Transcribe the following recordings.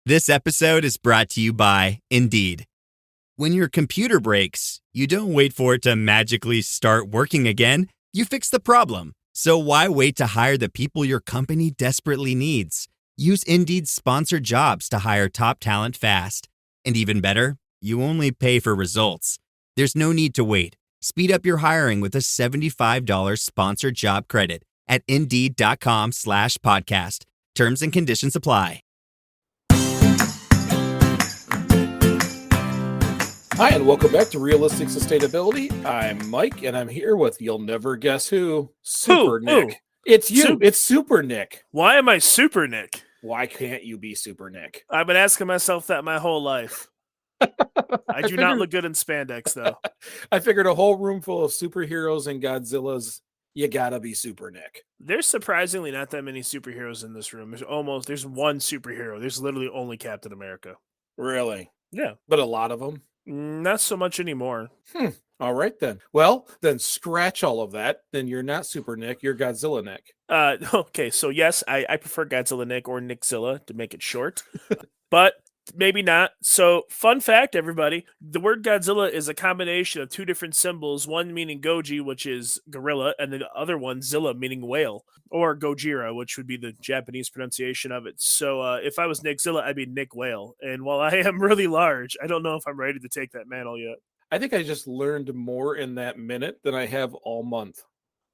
This episode is brought to you by Indeed. When your computer breaks, you don't wait for it to magically start working again. You fix the problem. So why wait to hire the people your company desperately needs? Use Indeed's sponsored jobs to hire top talent fast. And even better, you only pay for results. There's no need to wait. Speed up your hiring with a $75 sponsored job credit at Indeed.com/podcast. Terms and conditions apply. Hi, and welcome back to Realistic Sustainability. I'm Mike, and I'm here with, you'll never guess who, Super Nick. It's you. It's Super Nick. Why am I Super Nick? Why can't you be Super Nick? I've been asking myself that my whole life. I do not look good in spandex, though. I figured a whole room full of superheroes and Godzillas, you gotta be Super Nick. There's surprisingly not that many superheroes in this room. There's one superhero. There's literally only Captain America. Really? Yeah. But a lot of them? Not so much anymore. All right, then. Well, then scratch all of that. Then you're not Super Nick. You're Godzilla Nick. Okay, so yes, I prefer Godzilla Nick or Nickzilla to make it short. But maybe not. So, fun fact, everybody. The word Godzilla is a combination of two different symbols, one meaning Goji, which is gorilla, and the other one, Zilla, meaning whale, or Gojira, which would be the Japanese pronunciation of it. So, if I was Nickzilla, I'd be Nick Whale. And while I am really large, I don't know if I'm ready to take that mantle yet. I think I just learned more in that minute than I have all month.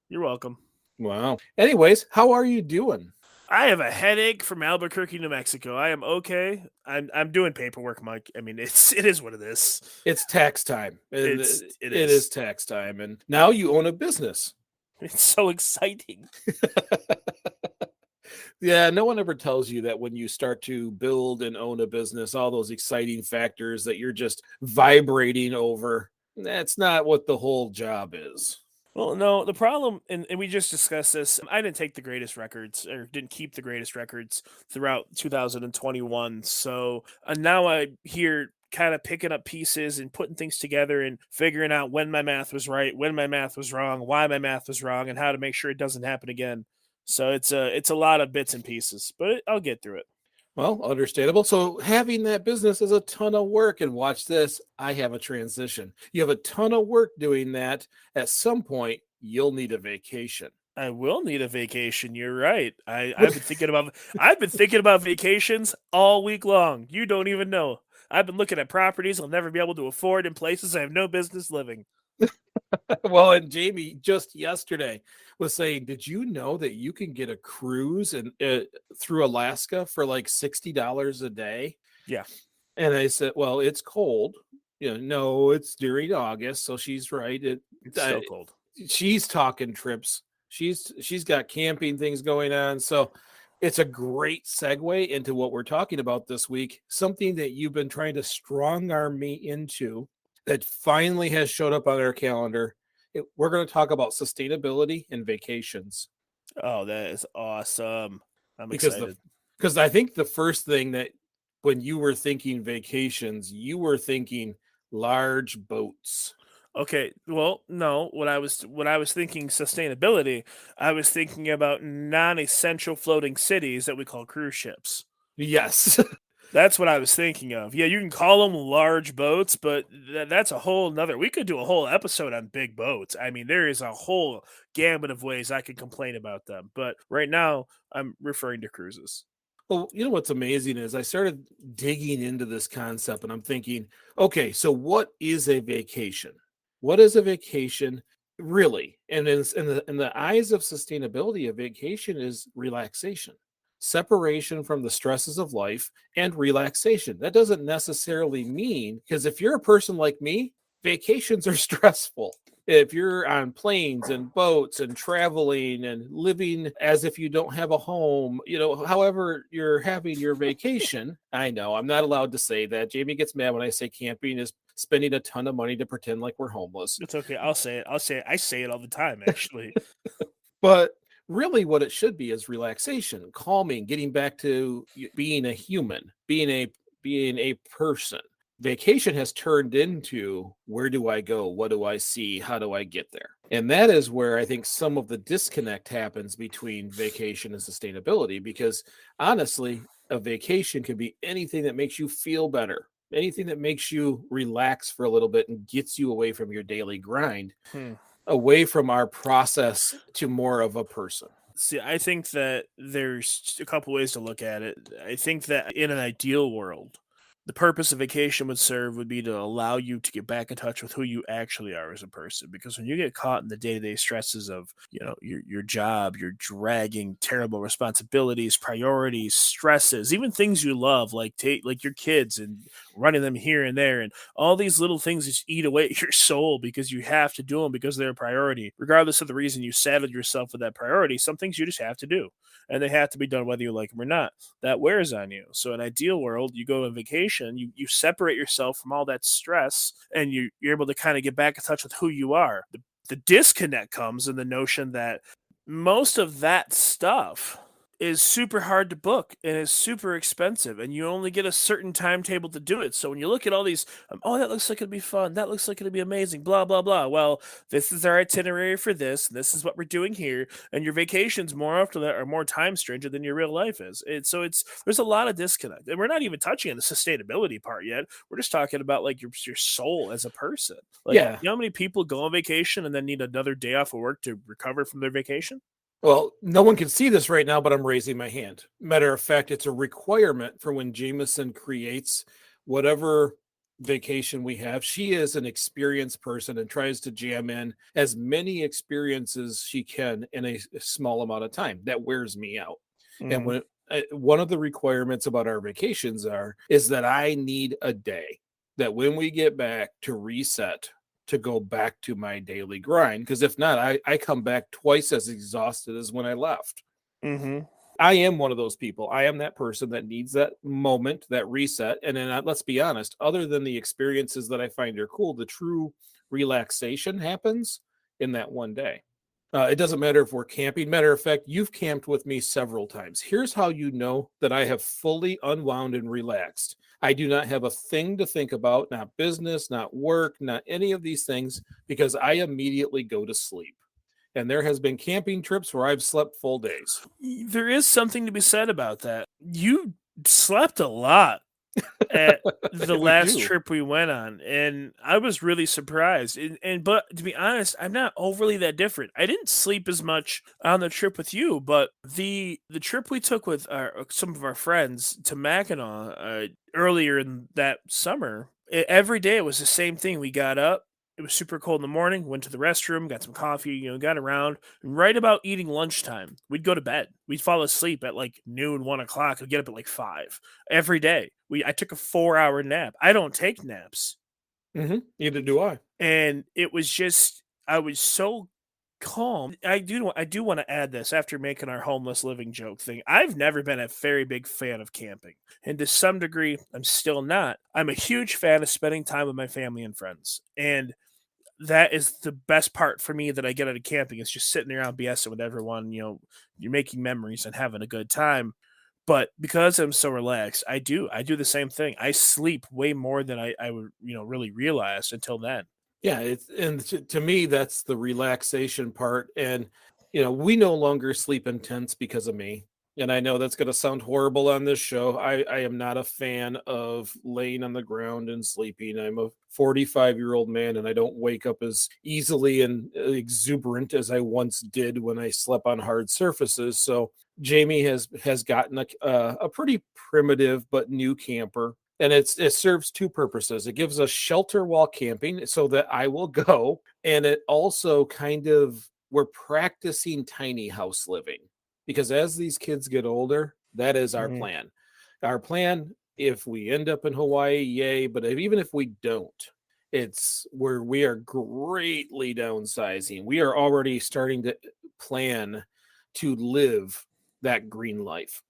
You're welcome. Wow. Anyways, how are you doing? I have a headache from Albuquerque, New Mexico. I am okay. I'm doing paperwork, Mike. I mean, it is what it is. It's tax time. It is tax time, and now you own a business. It's so exciting. Yeah, no one ever tells you that when you start to build and own a business, all those exciting factors that you're just vibrating over. That's not what the whole job is. Well, no, the problem, and we just discussed this, I didn't take the greatest records, or didn't keep the greatest records throughout 2021. So now I'm here kind of picking up pieces and putting things together and figuring out when my math was right, when my math was wrong, why my math was wrong, and how to make sure it doesn't happen again. So it's a lot of bits and pieces, but I'll get through it. Well, understandable. So having that business is a ton of work. And watch this, I have a transition. You have a ton of work doing that. At some point, you'll need a vacation. I will need a vacation. You're right. I've been thinking about vacations all week long. You don't even know. I've been looking at properties I'll never be able to afford in places I have no business living. Well, and Jamie just yesterday was saying, did you know that you can get a cruise and through Alaska for like $60 a day? Yeah. And I said, well, it's cold. No, it's during August, so she's right. It's so cold. She's talking trips. She's got camping things going on. So it's a great segue into what we're talking about this week. Something that you've been trying to strong arm me into that finally has showed up on our calendar. We're going to talk about sustainability and vacations. Oh, that is awesome. I'm excited. Because I think the first thing that when you were thinking vacations, you were thinking large boats. Okay, well, no, when I was thinking sustainability, I was thinking about non-essential floating cities that we call cruise ships. Yes. That's what I was thinking of. Yeah, you can call them large boats, but that's a whole nother. We could do a whole episode on big boats. I mean, there is a whole gambit of ways I could complain about them. But right now, I'm referring to cruises. Well, you know what's amazing is I started digging into this concept, and I'm thinking, okay, so what is a vacation? What is a vacation really? And in the eyes of sustainability, a vacation is relaxation. Separation from the stresses of life and relaxation. That doesn't necessarily mean, because if you're a person like me, vacations are stressful. If you're on planes and boats and traveling and living as if you don't have a home, however you're having your vacation. I know I'm not allowed to say that. Jamie gets mad when I say camping is spending a ton of money to pretend like we're homeless. It's okay. I'll say it. I say it all the time, actually. But really what it should be is relaxation, calming, getting back to being a human, being a person. Vacation has turned into, where do I go? What do I see? How do I get there? And that is where I think some of the disconnect happens between vacation and sustainability, because honestly, a vacation can be anything that makes you feel better, anything that makes you relax for a little bit and gets you away from your daily grind, Hmm. away from our process to more of a person. See, I think that there's a couple ways to look at it. I think that in an ideal world, the purpose of vacation would be to allow you to get back in touch with who you actually are as a person. Because when you get caught in the day-to-day stresses of, your job, you're dragging terrible responsibilities, priorities, stresses, even things you love, like your kids and running them here and there, and all these little things just eat away at your soul because you have to do them because they're a priority. Regardless of the reason you saddled yourself with that priority, some things you just have to do. And they have to be done whether you like them or not. That wears on you. So in an ideal world, you go on vacation, you separate yourself from all that stress, and you're able to kind of get back in touch with who you are. The disconnect comes in the notion that most of that stuff is super hard to book and is super expensive, and you only get a certain timetable to do it. So when you look at all these, oh, that looks like it'd be fun, that looks like it'd be amazing, blah blah blah. Well, this is our itinerary for this, and this is what we're doing here, and your vacations more often that are more time stringent than your real life is. So there's a lot of disconnect, and we're not even touching on the sustainability part yet. We're just talking about like your soul as a person. Like, Yeah. you know how many people go on vacation and then need another day off of work to recover from their vacation? Well, no one can see this right now, but I'm raising my hand. Matter of fact, it's a requirement for when Jameson creates whatever vacation we have. She is an experienced person and tries to jam in as many experiences she can in a small amount of time. That wears me out. And when one of the requirements about our vacations is that I need a day, that when we get back to reset, to go back to my daily grind. Because if not, I come back twice as exhausted as when I left. Mm-hmm. I am one of those people. I am that person that needs that moment, that reset. And then let's be honest, other than the experiences that I find are cool, the true relaxation happens in that one day. It doesn't matter if we're camping. Matter of fact, you've camped with me several times. Here's how you know that I have fully unwound and relaxed. I do not have a thing to think about, not business, not work, not any of these things, because I immediately go to sleep. And there has been camping trips where I've slept full days. There is something to be said about that. You slept a lot at the We last do. trip we went on, and I was really surprised. But to be honest, I'm not overly that different. I didn't sleep as much on the trip with you, but the trip we took with some of our friends to Mackinac earlier in that summer, every day it was the same thing. We got up. It was super cold in the morning, went to the restroom, got some coffee, got around. And right about eating lunchtime, we'd go to bed. We'd fall asleep at like noon, 1 o'clock, and get up at like 5 every day. I took a 4-hour nap. I don't take naps. Neither do I. And it was just, I was so calm. I do want to add this after making our homeless living joke thing. I've never been a very big fan of camping. And to some degree, I'm still not. I'm a huge fan of spending time with my family and friends. And that is the best part for me that I get out of camping is just sitting around BSing with everyone, you're making memories and having a good time. But because I'm so relaxed, I do the same thing. I sleep way more than I would, really realize until then. Yeah, to me that's the relaxation part. And we no longer sleep in tents because of me. And I know that's going to sound horrible on this show. I am not a fan of laying on the ground and sleeping. I'm a 45-year-old man, and I don't wake up as easily and exuberant as I once did when I slept on hard surfaces. So Jamie has gotten a pretty primitive but new camper, and it serves two purposes. It gives us shelter while camping so that I will go, and it also we're practicing tiny house living, because as these kids get older, that is our plan. Our plan, if we end up in Hawaii, yay, but even if we don't, it's where we are greatly downsizing. We are already starting to plan to live that green life.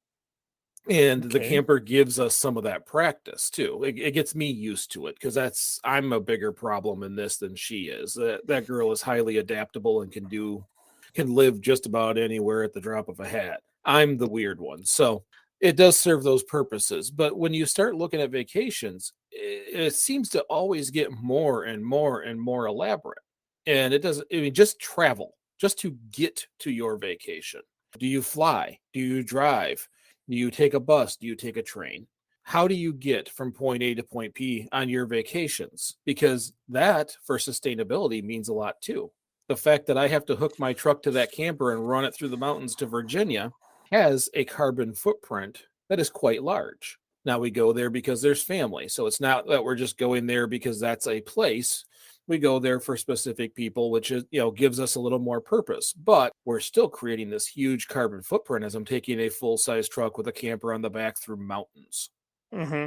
And the Okay. camper gives us some of that practice too. It gets me used to it, because I'm a bigger problem in this than she is. That girl is highly adaptable and can live just about anywhere at the drop of a hat. I'm the weird one. So it does serve those purposes. But when you start looking at vacations, it seems to always get more and more and more elaborate. And it doesn't, just travel, just to get to your vacation. Do you fly? Do you drive? Do you take a bus? Do you take a train? How do you get from point A to point B on your vacations? Because that for sustainability means a lot too. The fact that I have to hook my truck to that camper and run it through the mountains to Virginia has a carbon footprint that is quite large. Now we go there because there's family. So it's not that we're just going there because that's a place. We go there for specific people, which is, gives us a little more purpose. But we're still creating this huge carbon footprint as I'm taking a full-size truck with a camper on the back through mountains. Mm-hmm.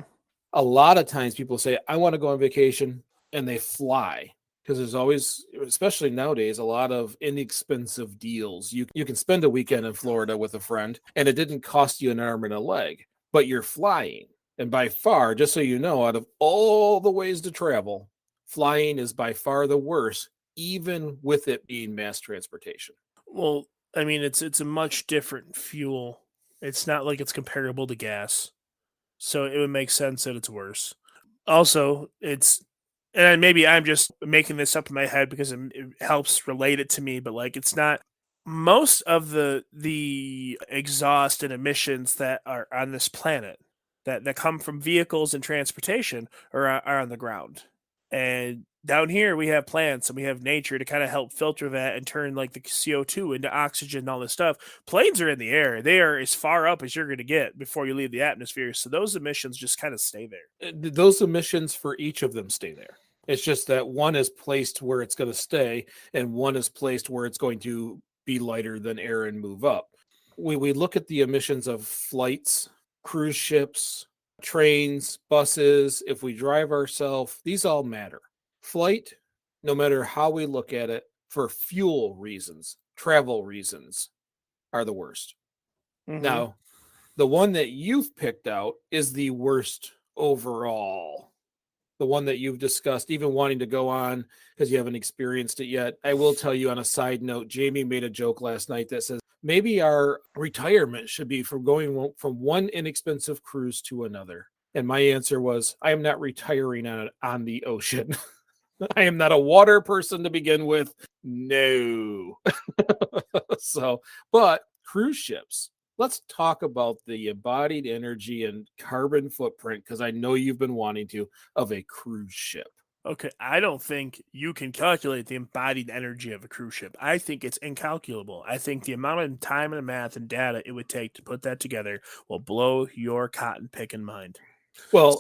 A lot of times people say, I want to go on vacation, and they fly. Because there's always, especially nowadays, a lot of inexpensive deals. You can spend a weekend in Florida with a friend, and it didn't cost you an arm and a leg, but you're flying. And by far, just so you know, out of all the ways to travel, flying is by far the worst, even with it being mass transportation. Well, I mean, it's a much different fuel. It's not like it's comparable to gas, so it would make sense that it's worse. Also, and maybe I'm just making this up in my head because it helps relate it to me, but like it's not. Most of the exhaust and emissions that are on this planet that come from vehicles and transportation are on the ground. And down here we have plants and we have nature to kind of help filter that and turn like the CO2 into oxygen and all this stuff. Planes are in the air. They are as far up as you're going to get before you leave the atmosphere. So those emissions just kind of stay there. Those emissions for each of them stay there. It's just that one is placed where it's going to stay and one is placed where it's going to be lighter than air and move up. We look at the emissions of flights, cruise ships, trains, buses, if we drive ourselves, these all matter. Flight, no matter how we look at it, for fuel reasons, travel reasons, are the worst. Mm-hmm. Now, the one that you've picked out is the worst overall. The one that you've discussed, even wanting to go on because you haven't experienced it yet. I will tell you on a side note, Jamie made a joke last night that says maybe our retirement should be from going from one inexpensive cruise to another. And my answer was, I am not retiring on the ocean. I am not a water person to begin with. No. But cruise ships. Let's talk about the embodied energy and carbon footprint, because I know you've been wanting to, of a cruise ship. Okay, I don't think you can calculate the embodied energy of a cruise ship. I think it's incalculable. I think the amount of time and math and data it would take to put that together will blow your cotton picking mind. Well,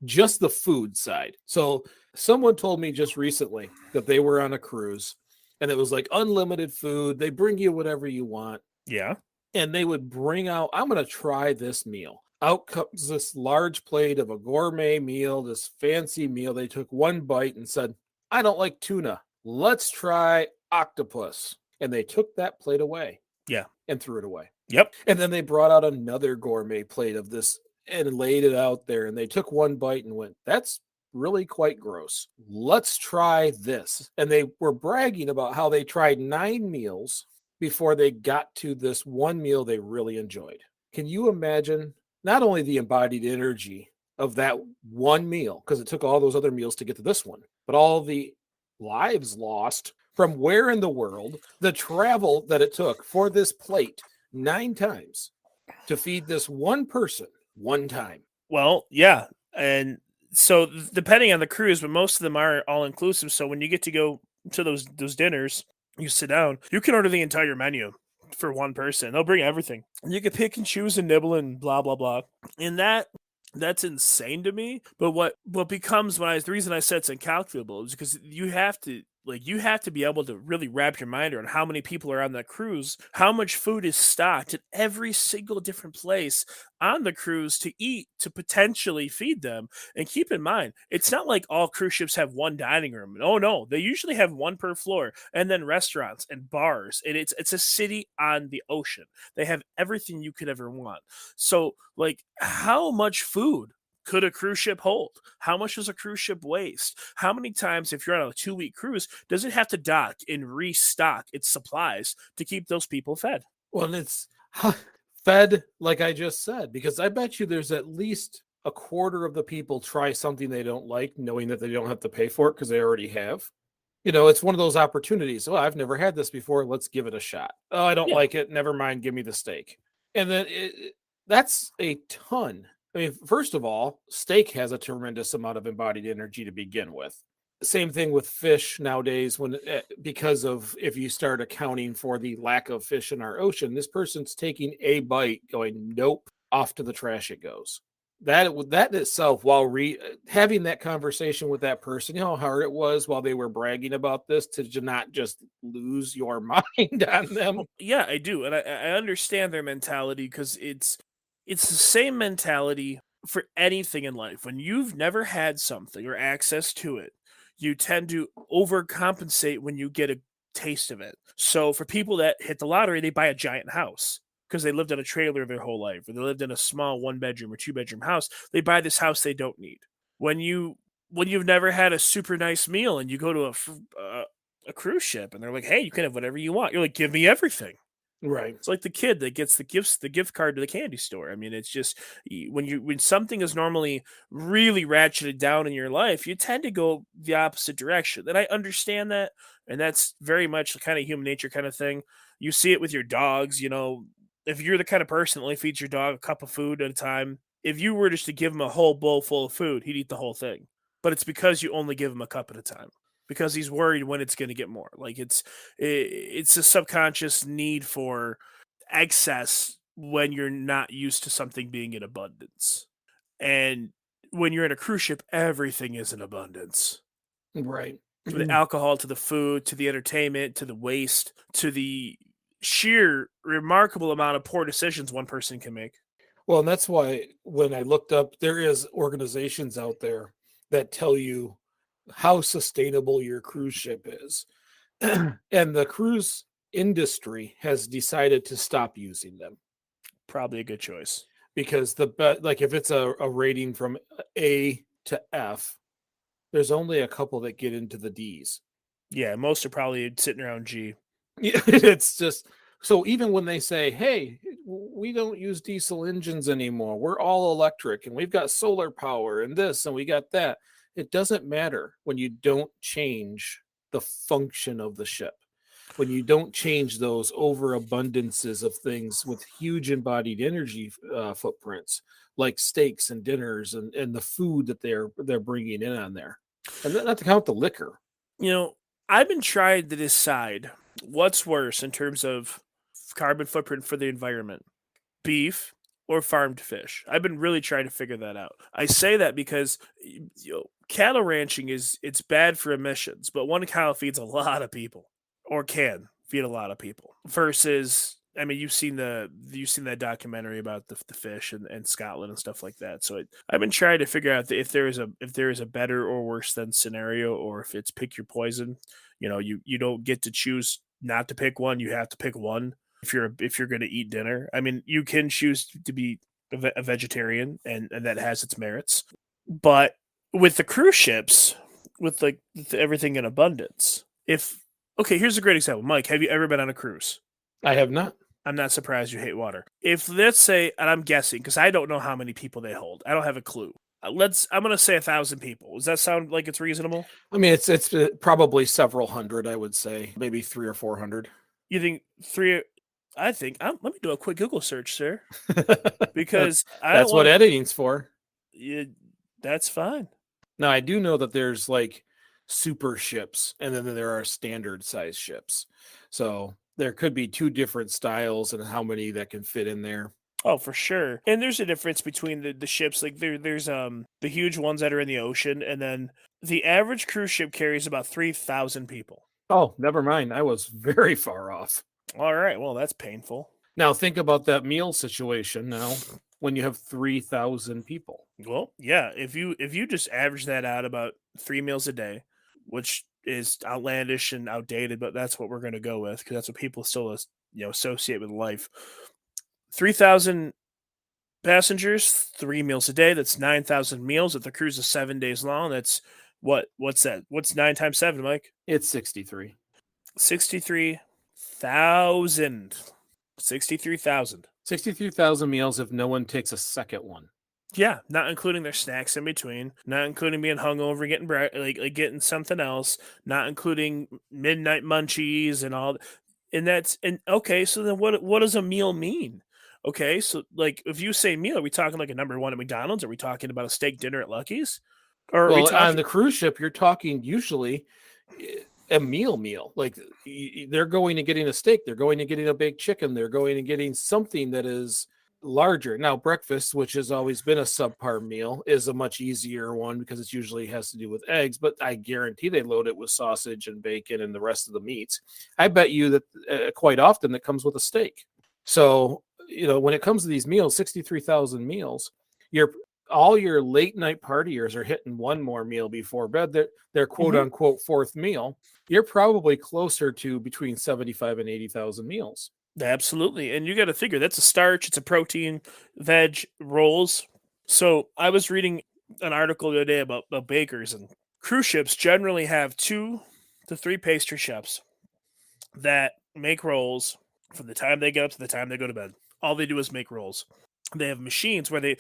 just the food side. So someone told me just recently that they were on a cruise and it was like unlimited food. They bring you whatever you want. Yeah. And they would bring out, I'm going to try this meal. Out comes this large plate of a gourmet meal, this fancy meal. They took one bite and said, I don't like tuna. Let's try octopus. And they took that plate away. Yeah. And threw it away. Yep. And then they brought out another gourmet plate of this and laid it out there. And they took one bite and went, that's really quite gross. Let's try this. And they were bragging about how they tried 9 meals before they got to this one meal they really enjoyed. Can you imagine not only the embodied energy of that one meal, because it took all those other meals to get to this one, but all the lives lost from where in the world, the travel that it took for this plate 9 times to feed this one person one time. Well, yeah. And so depending on the cruise, but most of them are all inclusive. So when you get to go to those dinners, you sit down, you can order the entire menu for one person. They'll bring everything. You can pick and choose and nibble and blah, blah, blah. And that's insane to me. But what becomes the reason I said it's incalculable is because you have to be able to really wrap your mind around how many people are on that cruise, how much food is stocked at every single different place on the cruise to eat, to potentially feed them. And keep in mind, it's not like all cruise ships have one dining room. Oh no, they usually have one per floor, and then restaurants and bars. And it's a city on the ocean. They have everything you could ever want. So like, how much food could a cruise ship hold? How much does a cruise ship waste? How many times, if you're on a 2-week cruise, does it have to dock and restock its supplies to keep those people fed? Well, and it's fed, like I just said, because I bet you there's at least a quarter of the people try something they don't like, knowing that they don't have to pay for it because they already have. It's one of those opportunities. Oh, I've never had this before. Let's give it a shot. Oh, I don't like it. Never mind. Give me the steak. And then That's a ton. I mean, first of all, steak has a tremendous amount of embodied energy to begin with. Same thing with fish nowadays, when because of if you start accounting for the lack of fish in our ocean, this person's taking a bite, going nope, off to the trash it goes. That itself, while having that conversation with that person, you know how hard it was while they were bragging about this to not just lose your mind on them. Well, yeah, I do, and I understand their mentality because it's the same mentality for anything in life. When you've never had something or access to it, you tend to overcompensate when you get a taste of it. So for people that hit the lottery, they buy a giant house because they lived in a trailer their whole life, or they lived in a small 1 bedroom or 2 bedroom house. They buy this house they don't need. When you've never had a super nice meal and you go to a cruise ship and they're like, "Hey, you can have whatever you want." You're like, "Give me everything." Right. It's like the kid that gets the gift card to the candy store. I mean, it's just when something is normally really ratcheted down in your life, you tend to go the opposite direction. And I understand that, and that's very much the kind of human nature kind of thing. You see it with your dogs. If you're the kind of person that only feeds your dog a cup of food at a time, if you were just to give him a whole bowl full of food, he'd eat the whole thing. But it's because you only give him a cup at a time because he's worried when it's going to get more. Like it's a subconscious need for excess when you're not used to something being in abundance. And when you're in a cruise ship, everything is in abundance. Right. From the alcohol to the food to the entertainment to the waste to the sheer remarkable amount of poor decisions one person can make. Well, and that's why when I looked up, there is organizations out there that tell you how sustainable your cruise ship is. And the cruise industry has decided to stop using them Probably a good choice. because like if it's a rating from A to F, there's only a couple that get into the D's. Yeah, most are probably sitting around G. It's just so even when they say, "Hey, we don't use diesel engines anymore. We're all electric and we've got solar power and this and we got that." It doesn't matter when you don't change the function of the ship. When you don't change those overabundances of things with huge embodied energy footprints, like steaks and dinners and the food that they're bringing in on there, and not to count the liquor. I've been trying to decide what's worse in terms of carbon footprint for the environment, beef or farmed fish. I've been really trying to figure that out. I say that because cattle ranching it's bad for emissions, but one cow feeds a lot of people or can feed a lot of people versus I mean you've seen that documentary about the fish and Scotland and stuff like that. So I've been trying to figure out if there is a better or worse than scenario, or if it's pick your poison. You don't get to choose not to pick one. You have to pick one if you're going to eat dinner. I mean, you can choose to be a vegetarian, and that has its merits. But with the cruise ships, with everything in abundance, here's a great example. Mike, have you ever been on a cruise? I have not. I'm not surprised you hate water. If let's say, and I'm guessing because I don't know how many people they hold. I don't have a clue. I'm going to say 1,000 people. Does that sound like it's reasonable? I mean, it's probably several hundred. I would say maybe 300 or 400. You think three? I think. Let me do a quick Google search, sir, because that's what editing's for. That's fine. Now I do know that there's like super ships, and then there are standard size ships. So there could be two different styles and how many that can fit in there. Oh, for sure. And there's a difference between the ships. Like there's the huge ones that are in the ocean, and then the average cruise ship carries about 3,000 people. Oh, never mind. I was very far off. All right. Well, that's painful. Now think about that meal situation now when you have 3,000 people. Well, yeah, if you just average that out about 3 meals a day, which is outlandish and outdated, but that's what we're going to go with because that's what people still associate with life. 3,000 passengers, 3 meals a day. That's 9,000 meals. If the cruise is 7 days long, that's what's that? What's 9 times 7, Mike? It's 63. 63,000. 63,000. 63,000 meals if no one takes a second one. Yeah, not including their snacks in between, not including being hungover, getting like getting something else, not including midnight munchies and all. And okay, so then what does a meal mean? Okay, so like if you say meal, are we talking like a number one at McDonald's? Are we talking about a steak dinner at Lucky's? Or are we Well, on talking the cruise ship, you're talking usually a meal. Like they're going and getting a steak, they're going and getting a baked chicken, they're going and getting something that is larger. Now, breakfast, which has always been a subpar meal, is a much easier one because it usually has to do with eggs, but I guarantee they load it with sausage and bacon and the rest of the meats. I bet you that quite often it comes with a steak. So, when it comes to these meals, 63,000 meals, you're all your late night partiers are hitting one more meal before bed. Their quote Mhm. unquote fourth meal. You're probably closer to between 75 and 80,000 meals. Absolutely. And you got to figure that's a starch, it's a protein, veg, rolls. So I was reading an article the other day about bakers, and cruise ships generally have 2 to 3 pastry chefs that make rolls from the time they get up to the time they go to bed. All they do is make rolls. They have machines where they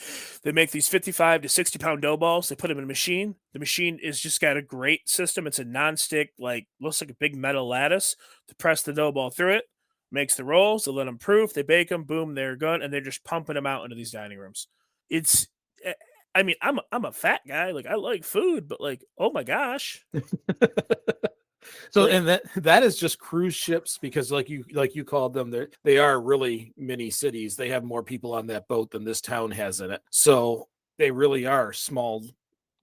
make these 55 to 60 pound dough balls. They put them in a machine. The machine is just got a great system. It's a non-stick, like looks like a big metal lattice to press the dough ball through it. Makes the rolls. They let them proof. They bake them. Boom, they're good, and they're just pumping them out into these dining rooms. It's, eh, I mean, I'm a fat guy. Like I like food, but like, oh my gosh, So, like and that is just cruise ships, because like you called them, they are really mini cities. They have more people on that boat than this town has in it. So they really are small,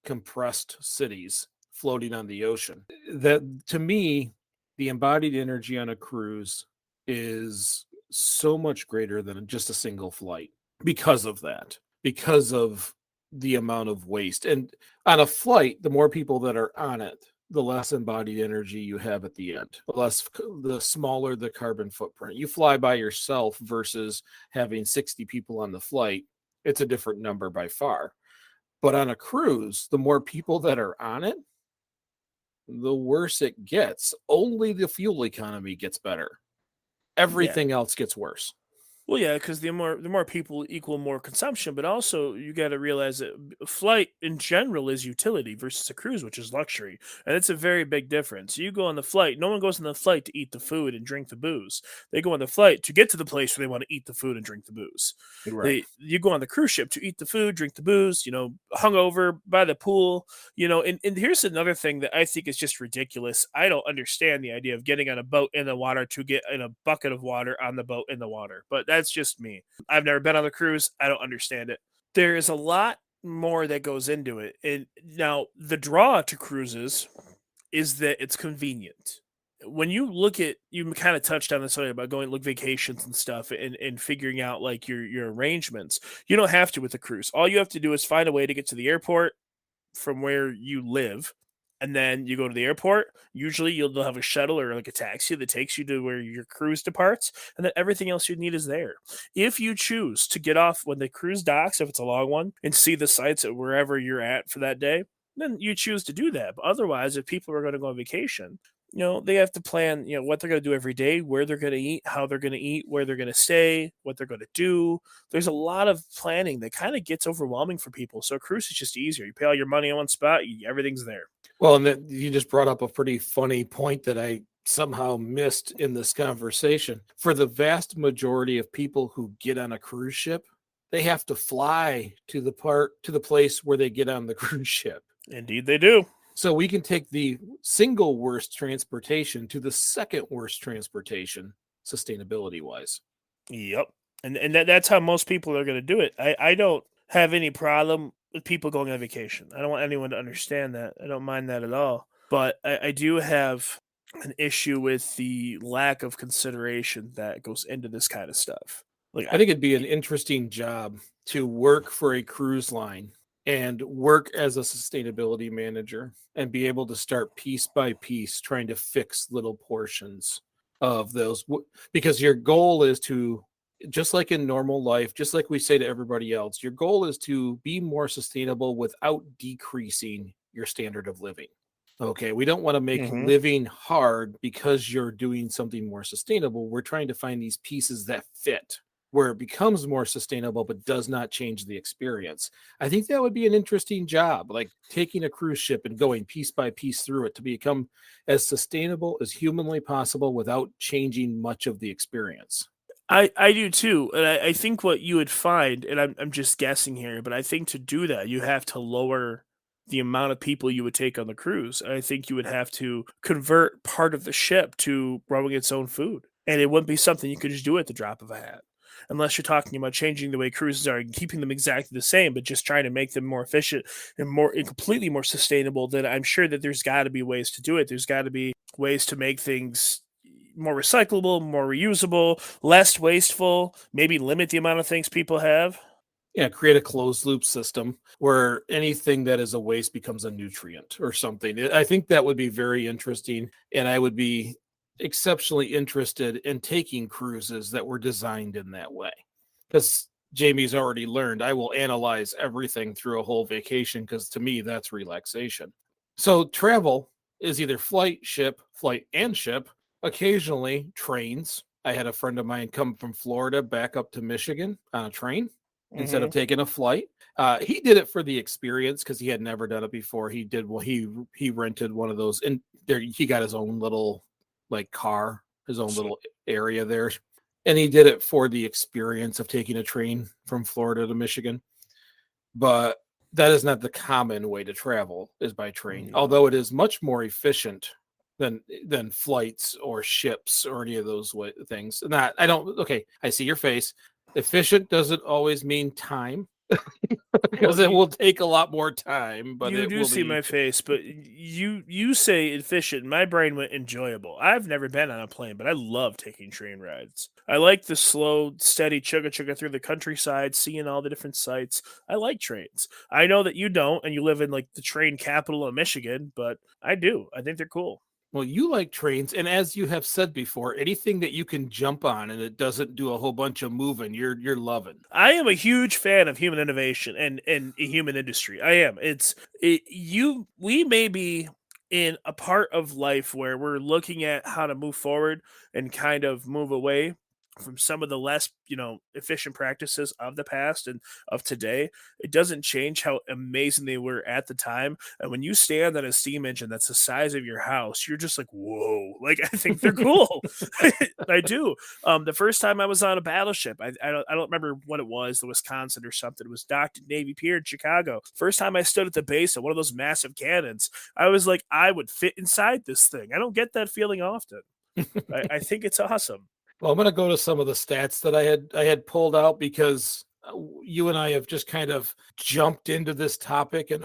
compressed cities floating on the ocean. That, to me, the embodied energy on a cruise is so much greater than just a single flight because of that, because of the amount of waste. And on a flight, the more people that are on it, the less embodied energy you have at the end, the smaller the carbon footprint. You fly by yourself versus having 60 people on the flight, it's a different number by far. But on a cruise, the more people that are on it, the worse it gets. Only the fuel economy gets better. yeah. Everything else gets worse. Well, yeah, because the more people equal more consumption, but also you got to realize that flight in general is utility versus a cruise, which is luxury, and it's a very big difference. You go on the flight; no one goes on the flight to eat the food and drink the booze. They go on the flight to get to the place where they want to eat the food and drink the booze. Right. You go on the cruise ship to eat the food, drink the booze, hungover by the pool, and here's another thing that I think is just ridiculous. I don't understand the idea of getting on a boat in the water to get in a bucket of water on the boat in the water, but that's just me. I've never been on a cruise. I don't understand it. There is a lot more that goes into it. And now the draw to cruises is that it's convenient. When you look at, you kind of touched on this earlier about going look vacations and stuff, and figuring out like your arrangements. You don't have to with a cruise. All you have to do is find a way to get to the airport from where you live, and then you go to the airport. Usually they'll have a shuttle or like a taxi that takes you to where your cruise departs, and then everything else you need is there. If you choose to get off when the cruise docks, if it's a long one, and see the sights at wherever you're at for that day, then you choose to do that. But otherwise, if people are going to go on vacation, they have to plan, what they're going to do every day, where they're going to eat, how they're going to eat, where they're going to stay, what they're going to do. There's a lot of planning that kind of gets overwhelming for people. So a cruise is just easier. You pay all your money on one spot, everything's there. Well, and that you just brought up a pretty funny point that I somehow missed in this conversation. For the vast majority of people who get on a cruise ship, they have to fly to the place where they get on the cruise ship. Indeed, they do. So we can take the single worst transportation to the second worst transportation, sustainability wise. Yep. And that's how most people are going to do it. I don't have any problem with people going on vacation. I don't want anyone to understand that. I don't mind that at all. But I do have an issue with the lack of consideration that goes into this kind of stuff. Like, I think it'd be an interesting job to work for a cruise line and work as a sustainability manager and be able to start piece by piece trying to fix little portions of those, because your goal is to, just like in normal life, just like we say to everybody else, your goal is to be more sustainable without decreasing your standard of living. Okay, we don't want to make Mhm. living hard because you're doing something more sustainable. We're trying to find these pieces that fit where it becomes more sustainable but does not change the experience. I think that would be an interesting job, like taking a cruise ship and going piece by piece through it to become as sustainable as humanly possible without changing much of the experience. I do too, and I think what you would find, and I'm just guessing here, but I think to do that you have to lower the amount of people you would take on the cruise. And I think you would have to convert part of the ship to growing its own food, and it wouldn't be something you could just do at the drop of a hat, unless you're talking about changing the way cruises are and keeping them exactly the same, but just trying to make them more efficient and completely more sustainable. Then I'm sure that there's got to be ways to do it. There's got to be ways to make things more recyclable, more reusable, less wasteful, maybe limit the amount of things people have. Yeah, create a closed loop system where anything that is a waste becomes a nutrient or something. I think that would be very interesting, and I would be exceptionally interested in taking cruises that were designed in that way. Because Jamie's already learned I will analyze everything through a whole vacation, because to me that's relaxation. So travel is either flight and ship, occasionally trains. I had a friend of mine come from Florida back up to Michigan on a train instead of Mm-hmm. taking a flight. He did it for the experience because he had never done it before. He rented one of those, and there he got his own little like car, his own little area there, and he did it for the experience of taking a train from Florida to Michigan. But that is not the common way to travel, is by train, No. although it is much more efficient than flights or ships or any of those things. Not, I don't. Okay, I see your face. Efficient doesn't always mean time, because Well, it will take a lot more time, but you it do will see be. my face, but you say efficient. My brain went enjoyable. I've never been on a plane, but I love taking train rides. I like the slow, steady chugga chugga through the countryside, seeing all the different sights. I like trains. I know that you don't, and you live in like the train capital of Michigan, but I do. I think they're cool. Well, you like trains, and as you have said before, anything that you can jump on and it doesn't do a whole bunch of moving, you're loving. I am a huge fan of human innovation and human industry. I am. We may be in a part of life where we're looking at how to move forward and kind of move away from some of the less, efficient practices of the past and of today. It doesn't change how amazing they were at the time. And when you stand on a steam engine that's the size of your house, you're just like, whoa, like I think they're cool. I do. The first time I was on a battleship, I don't remember what it was, the Wisconsin or something. It was docked at Navy Pier in Chicago. First time I stood at the base of one of those massive cannons, I was like, I would fit inside this thing. I don't get that feeling often. I think it's awesome. Well, I'm going to go to some of the stats that I had pulled out, because you and I have just kind of jumped into this topic and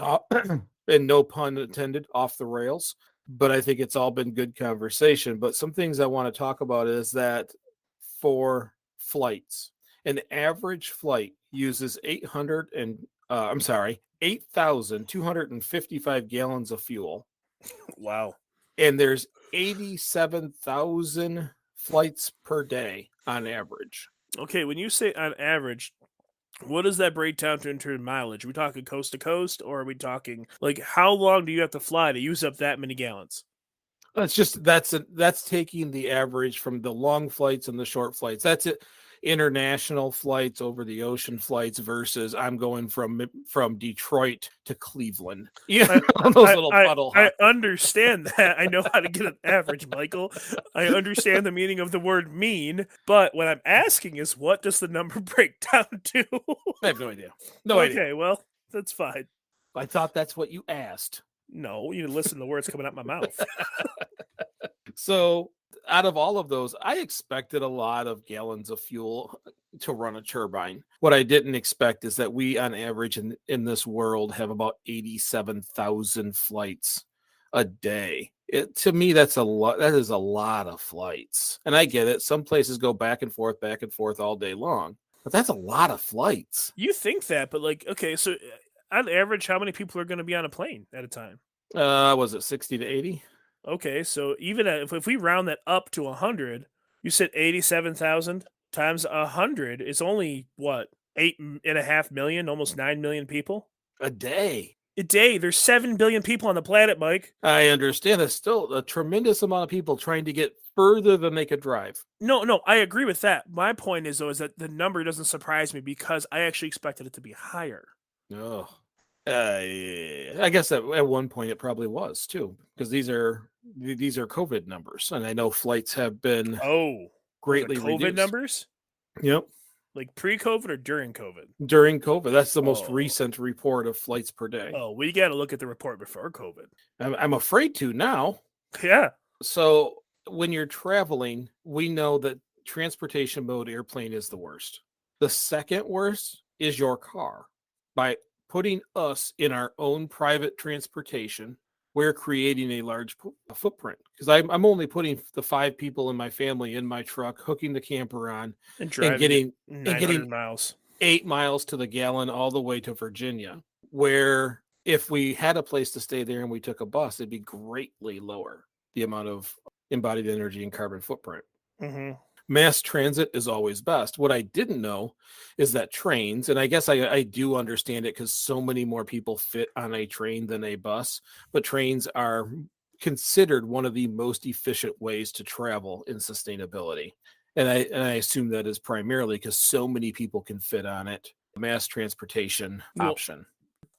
and no pun intended, off the rails. But I think it's all been good conversation. But some things I want to talk about is that for flights, an average flight uses 8,255 gallons of fuel, Wow. and there's 87,000 flights per day on average. Okay, when you say on average, what does that break down to in terms of mileage? Are we talking coast to coast, or are we talking like how long do you have to fly to use up that many gallons? That's taking the average from the long flights and the short flights. That's it. International flights, over the ocean flights, versus I'm going from Detroit to Cleveland. Yeah, I, those I, little I, puddle I hops. understand that. I know how to get an average, Michael. I understand the meaning of the word mean, but what I'm asking is what does the number break down to? I have no idea. No idea. Okay, well, that's fine. I thought that's what you asked. No, you listen to the words coming out my mouth. So, out of all of those, I expected a lot of gallons of fuel to run a turbine. What I didn't expect is that we, on average, in this world, have about 87,000 flights a day. To me, that's a lot. That is a lot of flights. And I get it. Some places go back and forth all day long. But that's a lot of flights. You think that, but like, okay, so on average, how many people are going to be on a plane at a time? Was it 60 to 80? Okay, so even if we round that up to 100, you said 87,000 times 100 is only what, 8.5 million, almost 9 million people A day. a day. There's 7 billion people on the planet, Mike. I understand. There's still a tremendous amount of people trying to get further than they could drive. No, I agree with that. My point is though is that the number doesn't surprise me because I actually expected it to be higher. Oh, I guess at one point it probably was too, because these are COVID numbers, and I know flights have been Oh, greatly COVID reduced. numbers? Yep. Like pre-COVID or during COVID? During COVID. That's the most Oh. recent report of flights per day. Oh, we got to look at the report before COVID. I'm afraid to now. Yeah. So when you're traveling, we know that transportation mode airplane is the worst. The second worst is your car. By putting us in our own private transportation, we're creating a large footprint, because I'm only putting the 5 people in my family in my truck, hooking the camper on, And and driving getting 900 miles. 8 miles to the gallon all the way to Virginia, where if we had a place to stay there and we took a bus, it'd be greatly lower the amount of embodied energy and carbon footprint. Mm-hmm. Mass transit is always best. What I didn't know is that trains, and I guess I do understand it because so many more people fit on a train than a bus, but trains are considered one of the most efficient ways to travel in sustainability. And I assume that is primarily because so many people can fit on it. Mass transportation option.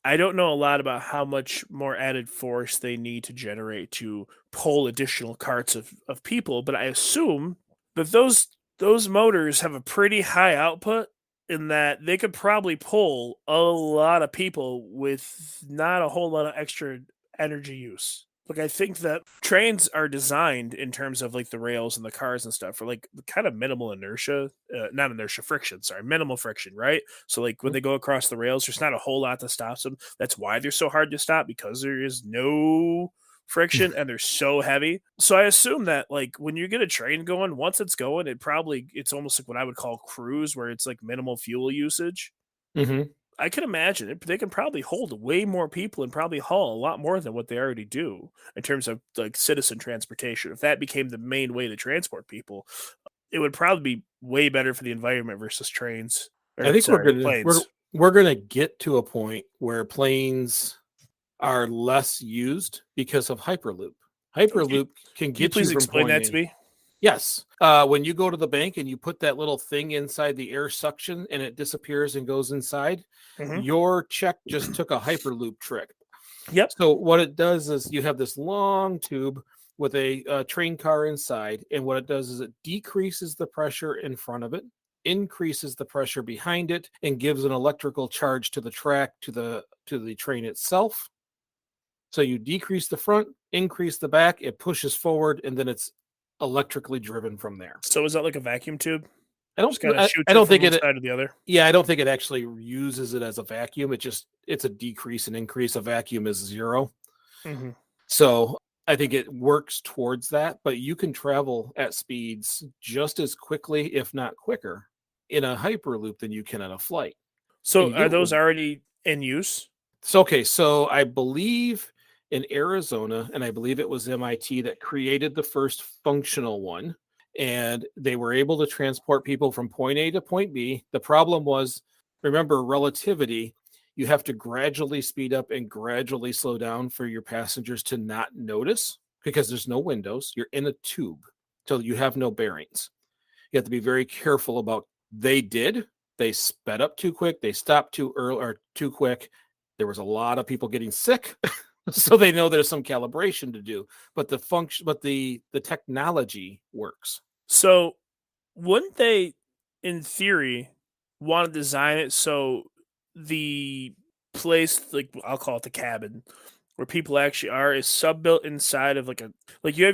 I don't know a lot about how much more added force they need to generate to pull additional carts of people, but I assume that those motors have a pretty high output in that they could probably pull a lot of people with not a whole lot of extra energy use. Like, I think that trains are designed in terms of like the rails and the cars and stuff for like kind of minimal inertia, not inertia, friction, sorry, minimal friction, right? So like when they go across the rails, there's not a whole lot that stops them. That's why they're so hard to stop, because there is no friction and they're so heavy. So I assume that like when you get a train going, once it's going, it's almost like what I would call cruise, where it's like minimal fuel usage. Mm-hmm. I can imagine it. They can probably hold way more people and probably haul a lot more than what they already do in terms of like citizen transportation. If that became the main way to transport people, it would probably be way better for the environment versus trains. I think planes. we're gonna get to a point where planes are less used because of Hyperloop. Hyperloop can Can you get you please from explain point that A. to me? Yes. When you go to the bank and you put that little thing inside the air suction and it disappears and goes inside, Mm-hmm. your check just took a Hyperloop trick. Yep. So what it does is you have this long tube with a train car inside, and what it does is it decreases the pressure in front of it, increases the pressure behind it, and gives an electrical charge to the track, to the train itself. So you decrease the front, increase the back, it pushes forward, and then it's electrically driven from there. So is that like a vacuum tube? I don't Just kind of I, shoots I it don't from think one it side to the other. yeah, I don't think it actually uses it as a vacuum. It's a decrease and increase. A vacuum is 0. Mm-hmm. So I think it works towards that, but you can travel at speeds just as quickly, if not quicker, in a hyperloop than you can on a flight. And So you are get those already in use? So okay, so I believe in Arizona, and I believe it was MIT that created the first functional one, and they were able to transport people from point A to point B. The problem was, remember, relativity. You have to gradually speed up and gradually slow down for your passengers to not notice, because there's no windows. You're in a tube, so you have no bearings. You have to be very careful about. They sped up too quick, they stopped too early or too quick. There was a lot of people getting sick. So they know there's some calibration to do, but the technology works. So wouldn't they, in theory, want to design it so the place, like I'll call it the cabin, where people actually are, is sub-built inside of like you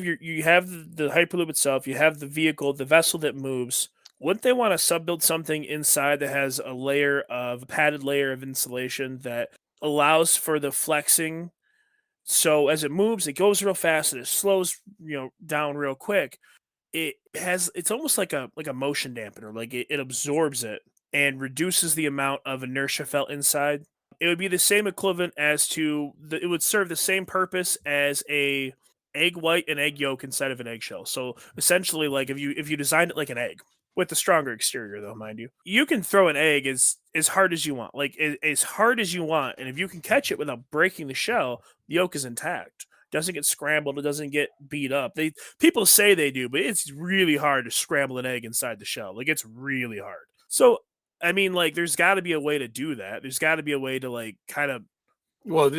have the hyperloop itself, you have the vehicle, the vessel that moves. Wouldn't they want to sub-build something inside that has a padded layer of insulation that allows for the flexing? So as it moves, it goes real fast and it slows, down real quick. It's almost like a motion dampener. Like it absorbs it and reduces the amount of inertia felt inside. It would be the same equivalent as it would serve the same purpose as a egg white and egg yolk inside of an eggshell. So essentially, like if you designed it like an egg with the stronger exterior, though, mind you, you can throw an egg as hard as you want, like as hard as you want, and if you can catch it without breaking the shell, the yolk is intact. Doesn't get scrambled. It doesn't get beat up. People say they do, but it's really hard to scramble an egg inside the shell. Like it's really hard. So I mean, like, there's got to be a way to do that. There's got to be a way to like kind of. Well,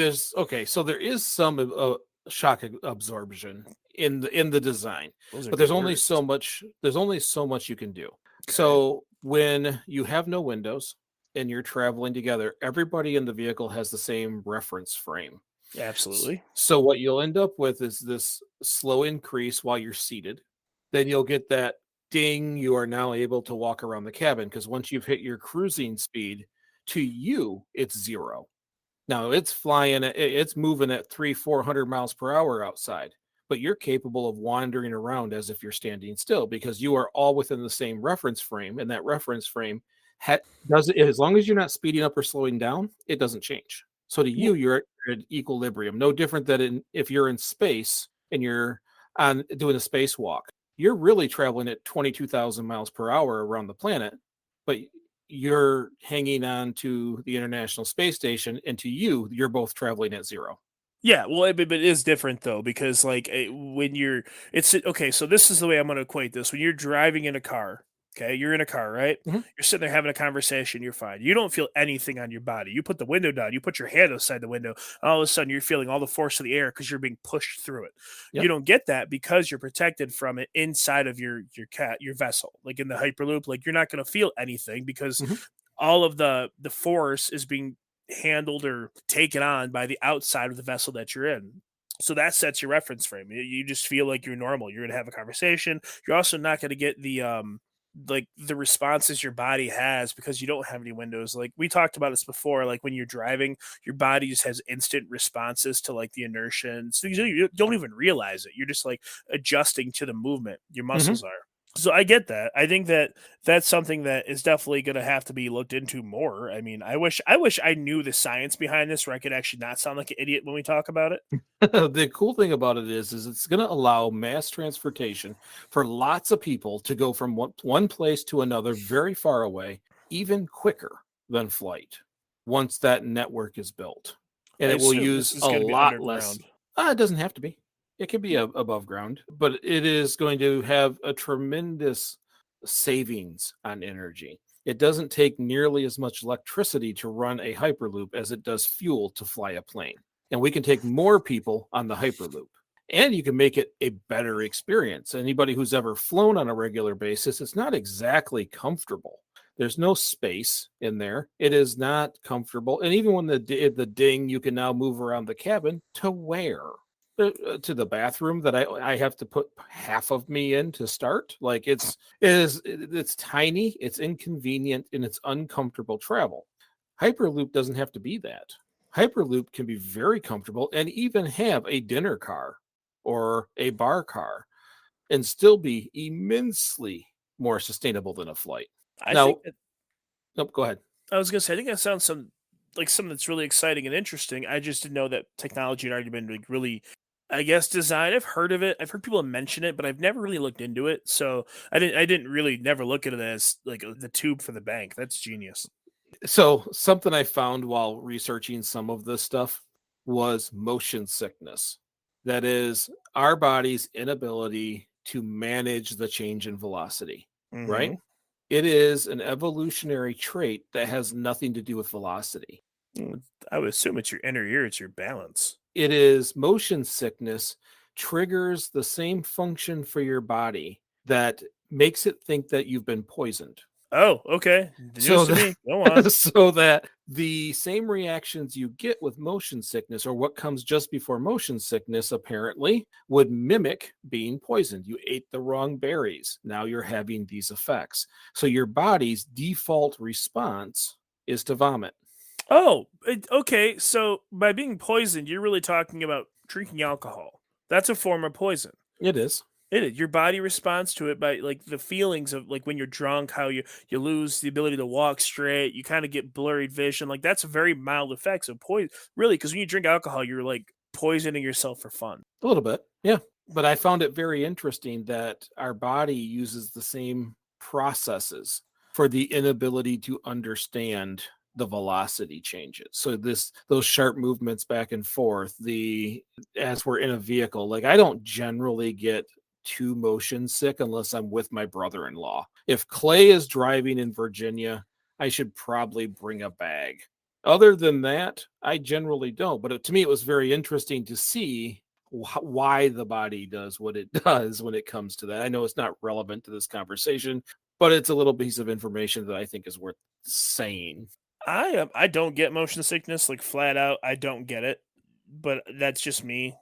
so there is some shock absorption in the design, Those are but good there's only words. so much. There's only so much you can do. Okay. So When you have no windows and you're traveling together, everybody in the vehicle has the same reference frame. Absolutely. So what you'll end up with is this slow increase while you're seated. Then you'll get that ding, you are now able to walk around the cabin, because once you've hit your cruising speed, to you, it's zero. Now it's moving at 400 miles per hour outside, but you're capable of wandering around as if you're standing still, because you are all within the same reference frame. And that reference frame does it, as long as you're not speeding up or slowing down, it doesn't change. So to you, you're at equilibrium, no different than if you're in space and you're on doing a spacewalk. You're really traveling at 22,000 miles per hour around the planet, but you're hanging on to the International Space Station, and to you, you're both traveling at zero. Yeah, well, but it is different though, because like when it's okay. So this is the way I'm going to equate this. When you're driving in a car, okay, you're in a car, right? Mhm. You're sitting there having a conversation. You're fine. You don't feel anything on your body. You put the window down. You put your hand outside the window. All of a sudden, you're feeling all the force of the air because you're being pushed through it. You Yep. don't get that because you're protected from it inside of your vessel, like in the hyperloop. Like you're not going to feel anything because Mhm. all of the force is being handled or taken on by the outside of the vessel that you're in. So that sets your reference frame. You just feel like you're normal. You're gonna have a conversation. You're also not gonna get the like the responses your body has because you don't have any windows. Like we talked about this before. Like when you're driving, your body just has instant responses to like the inertia, and so you don't even realize it. You're just like adjusting to the movement. Your Mhm. muscles are. So I get that. I think that that's something that is definitely going to have to be looked into more. I mean, I wish I knew the science behind this where I could actually not sound like an idiot when we talk about it. The cool thing about it is it's going to allow mass transportation for lots of people to go from one place to another very far away, even quicker than flight, once that network is built. And I it will assume this use is a going to be lot less. underground. It doesn't have to be. It can be above ground, but it is going to have a tremendous savings on energy. It doesn't take nearly as much electricity to run a hyperloop as it does fuel to fly a plane, and we can take more people on the hyperloop, and you can make it a better experience. Anybody who's ever flown on a regular basis, it's not exactly comfortable. There's no space in there. It is not comfortable. And even when the ding, you can now move around the cabin to where? To the bathroom that I have to put half of me in to start. Like it's tiny, it's inconvenient, and it's uncomfortable travel. Hyperloop doesn't have to be that. Hyperloop can be very comfortable and even have a dinner car or a bar car and still be immensely more sustainable than a flight. I think Now, that nope, go ahead. I was going to say I think that sounds like something that's really exciting and interesting. I just didn't know that technology had already been like really, I guess, designed. I've heard of it. I've heard people mention it, but I've never really looked into it. So I didn't really never look at it as like the tube for the bank. That's genius. So, something I found while researching some of this stuff was motion sickness. That is our body's inability to manage the change in velocity, right? Hmm. It is an evolutionary trait that has nothing to do with velocity. I would assume it's your inner ear, it's your balance. It is motion sickness triggers the same function for your body that makes it think that you've been poisoned. Oh, okay. The news So to me. Go on. so that the same reactions you get with motion sickness, or what comes just before motion sickness, apparently would mimic being poisoned. You ate the wrong berries. Now you're having these effects. So your body's default response is to vomit. Oh, okay. So by being poisoned, you're really talking about drinking alcohol. That's a form of poison. It is. It is. Your body responds to it by like the feelings of like when you're drunk, how you lose the ability to walk straight, you kind of get blurred vision. Like that's a very mild effects of poison, really, because when you drink alcohol, you're like poisoning yourself for fun. A little bit. Yeah. But I found it very interesting that our body uses the same processes for the inability to understand the velocity changes. So those sharp movements back and forth, the as we're in a vehicle, like I don't generally get too motion sick unless I'm with my brother-in-law. If Clay is driving in Virginia, I should probably bring a bag. Other than that, I generally don't. But to me, it was very interesting to see why the body does what it does when it comes to that. I know it's not relevant to this conversation, but it's a little piece of information that I think is worth saying. I don't get motion sickness, like flat out. I don't get it, but that's just me.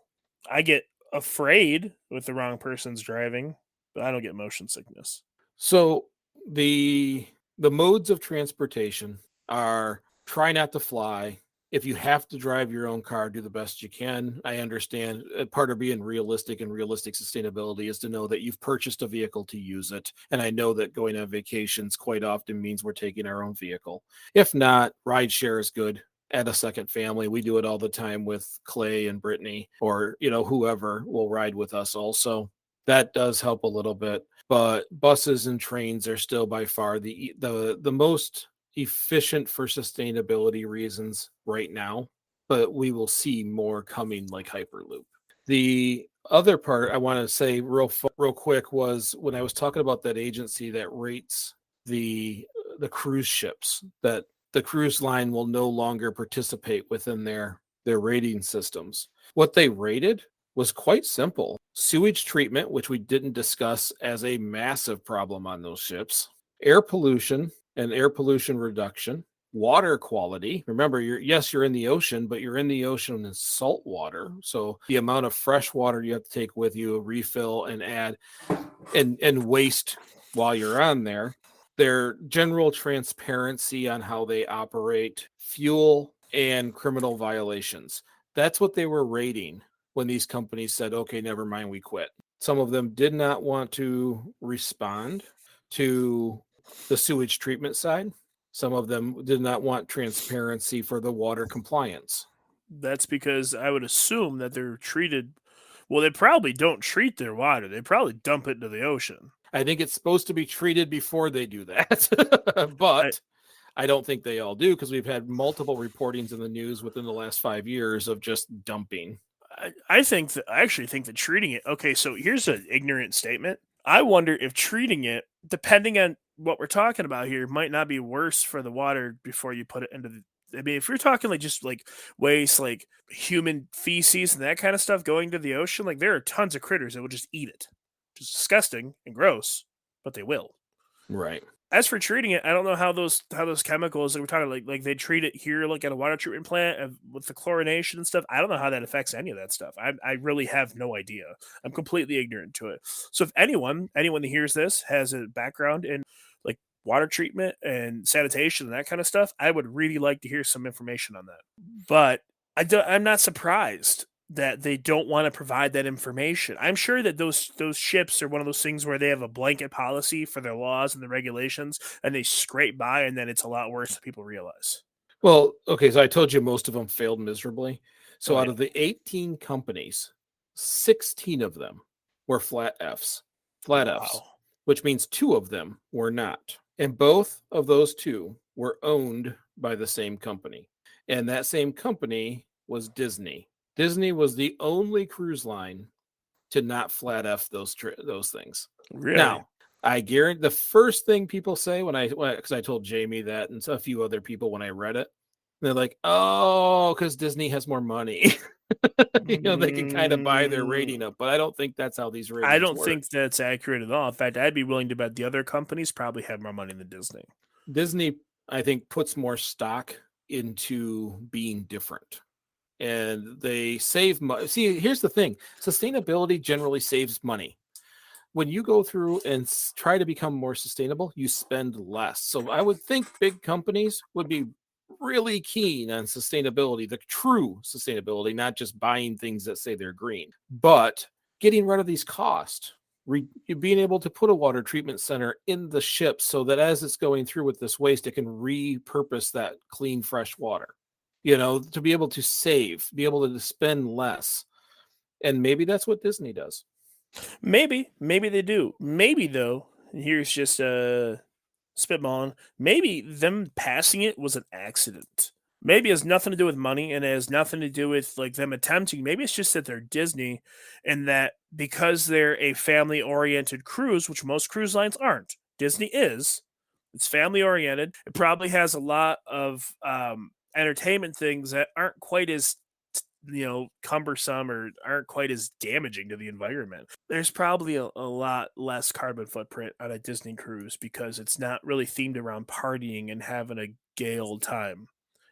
I get afraid with the wrong person's driving, but I don't get motion sickness. So the modes of transportation are try not to fly. If you have to drive your own car, do the best you can. I understand part of being realistic and realistic sustainability is to know that you've purchased a vehicle to use it. And I know that going on vacations quite often means we're taking our own vehicle. If not, rideshare is good. Add a second family. We do it all the time with Clay and Brittany, or whoever will ride with us also. That does help a little bit, but buses and trains are still by far the most efficient for sustainability reasons right now, but we will see more coming like Hyperloop. The other part I want to say real quick was when I was talking about that agency that rates the cruise ships, that the cruise line will no longer participate within their rating systems. What they rated was quite simple. Sewage treatment, which we didn't discuss as a massive problem on those ships, air pollution and air pollution reduction, water quality. Remember, you're in the ocean, but you're in the ocean in salt water. So the amount of fresh water you have to take with you, refill and add and waste while you're on there. Their general transparency on how they operate, fuel and criminal violations. That's what they were rating when these companies said, okay, never mind, we quit. Some of them did not want to respond to the sewage treatment side. Some of them did not want transparency for the water compliance. That's because I would assume that they're treated. Well, they probably don't treat their water. They probably dump it into the ocean. I think it's supposed to be treated before they do that. But I don't think they all do, because we've had multiple reportings in the news within the last 5 years of just dumping. I actually think that treating it. Okay, so here's an ignorant statement. I wonder if treating it, depending on what we're talking about here, might not be worse for the water before you put it into the. I mean, if you're talking like just like waste, like human feces and that kind of stuff going to the ocean, like there are tons of critters that will just eat it. Just disgusting and gross, but they will. Right. As for treating it, I don't know how those chemicals that we're talking like they treat it here like at a water treatment plant with the chlorination and stuff. I don't know how that affects any of that stuff. I really have no idea. I'm completely ignorant to it. So if anyone that hears this has a background in like water treatment and sanitation and that kind of stuff, I would really like to hear some information on that. But I'm not surprised that they don't want to provide that information. I'm sure that those ships are one of those things where they have a blanket policy for their laws and the regulations, and they scrape by, and then it's a lot worse than people realize. Well, okay, so I told you most of them failed miserably. So out Yeah. of the 18 companies, 16 of them were flat Fs, Wow. which means 2 of them were not. And both of those 2 were owned by the same company. And that same company was Disney. Disney was the only cruise line to not flat F those things. Really? Now, I guarantee the first thing people say because I told Jamie that and a few other people when I read it, they're like, "Oh, because Disney has more money." They can kind of buy their rating up, but I don't think that's how these ratings I don't work. think that's accurate at all. In fact, I'd be willing to bet the other companies probably have more money than Disney. Disney, I think, puts more stock into being different. And they save money. See, here's the thing. Sustainability generally saves money. When you go through and try to become more sustainable, you spend less. So I would think big companies would be really keen on sustainability, the true sustainability, not just buying things that say they're green, but getting rid of these costs. Being able to put a water treatment center in the ship so that as it's going through with this waste, it can repurpose that clean, fresh water. To be able to save, be able to spend less. And maybe that's what Disney does. Maybe they do. Maybe though, here's just spitballing. Maybe them passing it was an accident. Maybe it has nothing to do with money and it has nothing to do with like them attempting. Maybe it's just that they're Disney and that because they're a family oriented cruise, which most cruise lines aren't. Disney is. It's family oriented. It probably has a lot of entertainment things that aren't quite as cumbersome or aren't quite as damaging to the environment. There's probably a lot less carbon footprint on a Disney cruise because it's not really themed around partying and having a gay old time.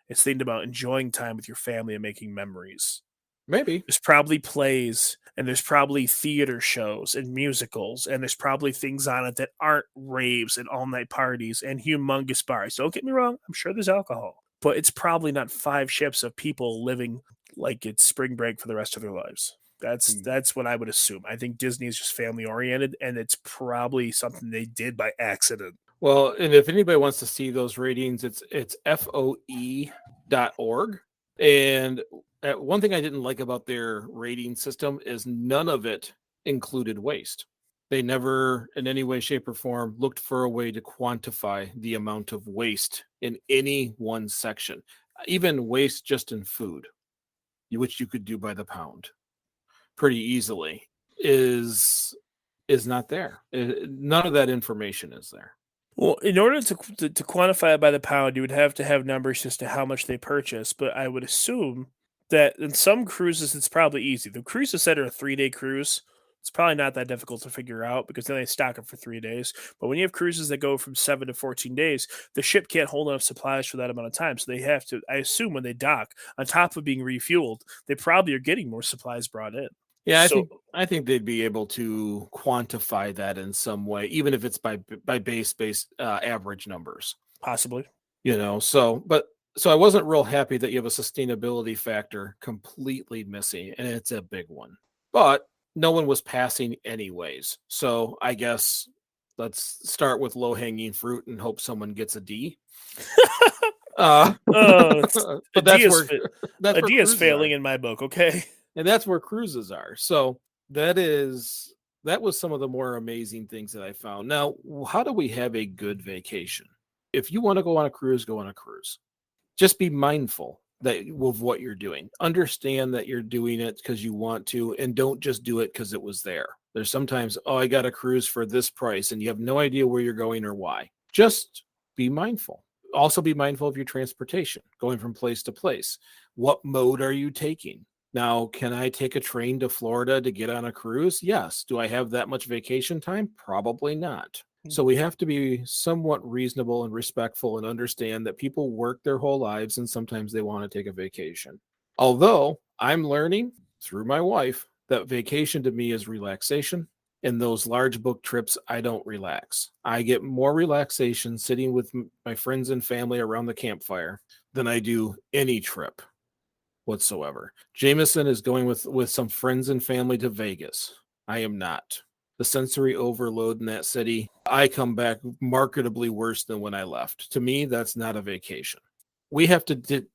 It's themed about enjoying time with your family and making memories. Maybe. There's probably plays and there's probably theater shows and musicals and there's probably things on it that aren't raves and all night parties and humongous bars. Don't get me wrong, I'm sure there's alcohol, but it's probably not 5 ships of people living like it's spring break for the rest of their lives. That's what I would assume. I think Disney is just family oriented and it's probably something they did by accident. Well, and if anybody wants to see those ratings, it's foe.org. And one thing I didn't like about their rating system is none of it included waste. They never, in any way, shape, or form, looked for a way to quantify the amount of waste in any one section, even waste just in food, which you could do by the pound pretty easily, is not there. None of that information is there. Well, in order to quantify it by the pound, you would have to have numbers as to how much they purchase. But I would assume that in some cruises, it's probably easy. The cruises that are a 3-day cruise, it's probably not that difficult to figure out because then they stock it for 3 days. But when you have cruises that go from 7 to 14 days, the ship can't hold enough supplies for that amount of time. So they have to, I assume, when they dock, on top of being refueled, they probably are getting more supplies brought in. Yeah, So I think they'd be able to quantify that in some way, even if it's by base average numbers. possibly. So I wasn't real happy that you have a sustainability factor completely missing, and it's a big one. But no one was passing anyways. So I guess let's start with low hanging fruit and hope someone gets a D. But that's where A D is cruises failing are. in my book, okay? And that's where cruises are. So that was some of the more amazing things that I found. Now, how do we have a good vacation? If you want to go on a cruise, go on a cruise. Just be mindful of what you're doing. Understand that you're doing it because you want to, and don't just do it because it was there. There's sometimes, I got a cruise for this price, and you have no idea where you're going or why. Just be mindful. Also be mindful of your transportation, going from place to place. What mode are you taking? Now, can I take a train to Florida to get on a cruise? Yes. Do I have that much vacation time? Probably not. So we have to be somewhat reasonable and respectful and understand that people work their whole lives and sometimes they want to take a vacation. Although I'm learning through my wife that vacation to me is relaxation. In those large book trips, I don't relax. I get more relaxation sitting with my friends and family around the campfire than I do any trip whatsoever. Jameson is going with some friends and family to Vegas. I am not. The sensory overload in that city, I come back marketably worse than when I left. To me, that's not a vacation. We have to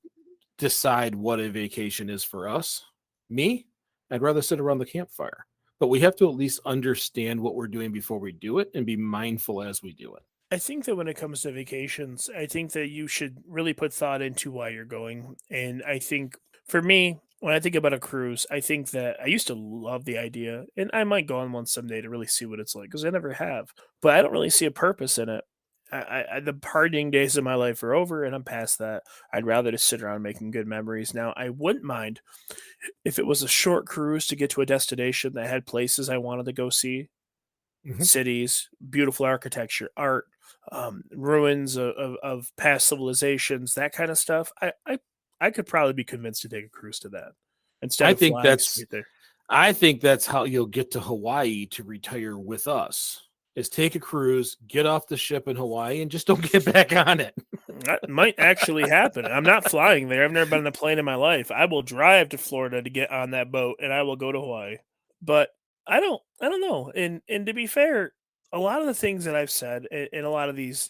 decide what a vacation is for us. Me, I'd rather sit around the campfire. But we have to at least understand what we're doing before we do it and be mindful as we do it. I think that when it comes to vacations, I think that you should really put thought into why you're going. And I think for me, when I think about a cruise, I think that I used to love the idea, and I might go on one someday to really see what it's like because I never have, but I don't really see a purpose in it. The partying days of my life are over, and I'm past that. I'd rather just sit around making good memories. Now, I wouldn't mind if it was a short cruise to get to a destination that had places I wanted to go see, Mhm. cities, beautiful architecture, art, ruins of past civilizations, that kind of stuff. I could probably be convinced to take a cruise to that instead I of think flying that's straight there. I think that's how you'll get to Hawaii to retire with us. Is take a cruise, get off the ship in Hawaii, and just don't get back on it. That might actually happen. I'm not flying there. I've never been on a plane in my life. I will drive to Florida to get on that boat, and I will go to Hawaii. But I don't know. And to be fair, a lot of the things that I've said in a lot of these,